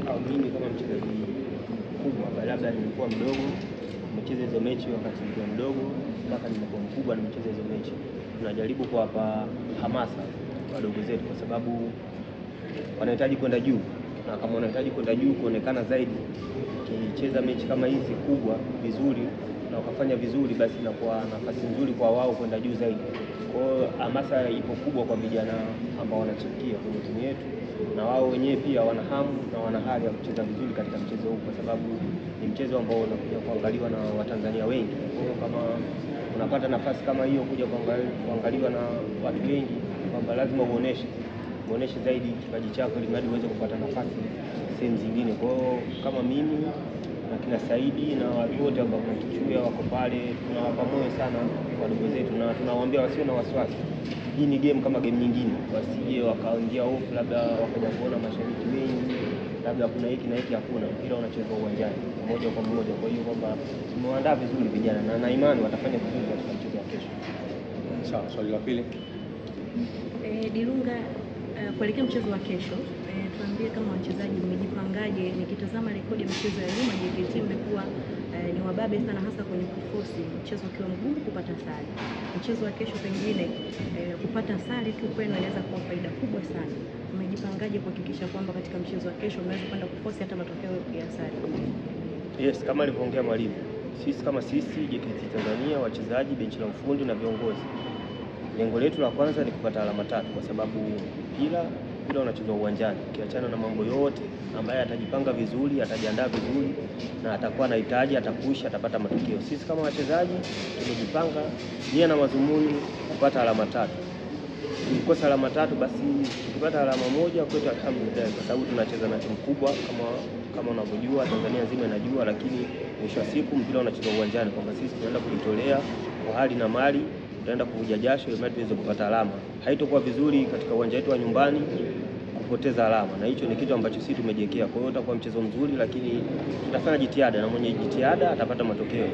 au mimi kama mchezaji mkubwa, labda nilikuwa mdogo nimecheza hizo mechi wakati nilikuwa mdogo mpaka nilikuwa mkubwa nimecheza hizo mechi. Tunajaribu kuwapa hamasa wadogo zetu kwa sababu wanahitaji kwenda juu, na kama wanahitaji kwenda juu kuonekana zaidi, ukicheza mechi kama hizi kubwa vizuri na ukafanya vizuri, basi inakuwa nafasi nzuri kwa wao kwenda juu zaidi. Kwa hiyo hamasa ipo kubwa kwa vijana ambao wanachipukia kwenye timu yetu, na wao wenyewe pia wana hamu na wana hali ya kucheza vizuri katika mchezo huu, kwa sababu ni mchezo ambao unakuja kuangaliwa na Watanzania wengi. Kwa hiyo kama unapata nafasi kama hiyo kuja kuangaliwa na watu wengi, kwamba lazima uoneshe zaidi kipaji chako ili mradi uweze kupata nafasi sehemu zingine. Kwa hiyo kama mimi na kina Saidi na watu wote ambao tunakichuia wako pale, tunawapa moyo sana wadogo zetu na tunawaambia wasio na wasiwasi. Hii ni game kama game nyingine, wasije wakaingia hofu, labda wakaja kuona mashabiki wengi, labda kuna hiki na hiki. Hakuna, mpira unachezwa uwanjani moja kwa moja. Kwa hiyo kwamba tumewaandaa vizuri vijana na imani watafanya vizuri katika mchezo wa kesho. Sawa, swali la pili. Dilunga, kuelekea mchezo wa kesho, tuambie kama wachezaji mmejipangaje? Nikitazama rekodi ya michezo ya nyuma, JKT mmekuwa ni wababe sana, hasa kwenye kuforce mchezo ukiwa mgumu kupata sare. Mchezo wa kesho pengine kupata sare tu kwenu inaweza kuwa faida kubwa sana. Mmejipangaje kuhakikisha kwamba katika mchezo wa kesho mnaweza kwenda kuforce hata matokeo ya sare? Yes, kama alivyoongea mwalimu, sisi JKT Tanzania, wachezaji, benchi la ufundi na viongozi, lengo letu la kwanza ni kupata alama 3, kwa sababu mpira unachezwa uwanjani. Ukiachana na mambo yote, ambaye atajipanga vizuri, atajiandaa vizuri na atakuwa anahitaji, atakusha, atapata matokeo. Sisi kama wachezaji tumejipanga nia na madhumuni kupata alama 3. Tukikosa alama 3, basi tukipata alama 1 kwetu alhamdulillah, kwa sababu tunacheza na timu kubwa kama unavyojua, Tanzania nzima inajua. Lakini mwisho wa siku mpira unachezwa uwanjani, kwamba sisi tunaenda kujitolea kwa hali na mali, tutaenda kuvuja jasho ili tuweze kupata alama. Haitokuwa vizuri katika uwanja wetu wa nyumbani kupoteza alama, na hicho ni kitu ambacho sisi tumejiwekea. Kwa hiyo utakuwa mchezo mzuri, lakini tutafanya jitihada na mwenye jitihada atapata matokeo.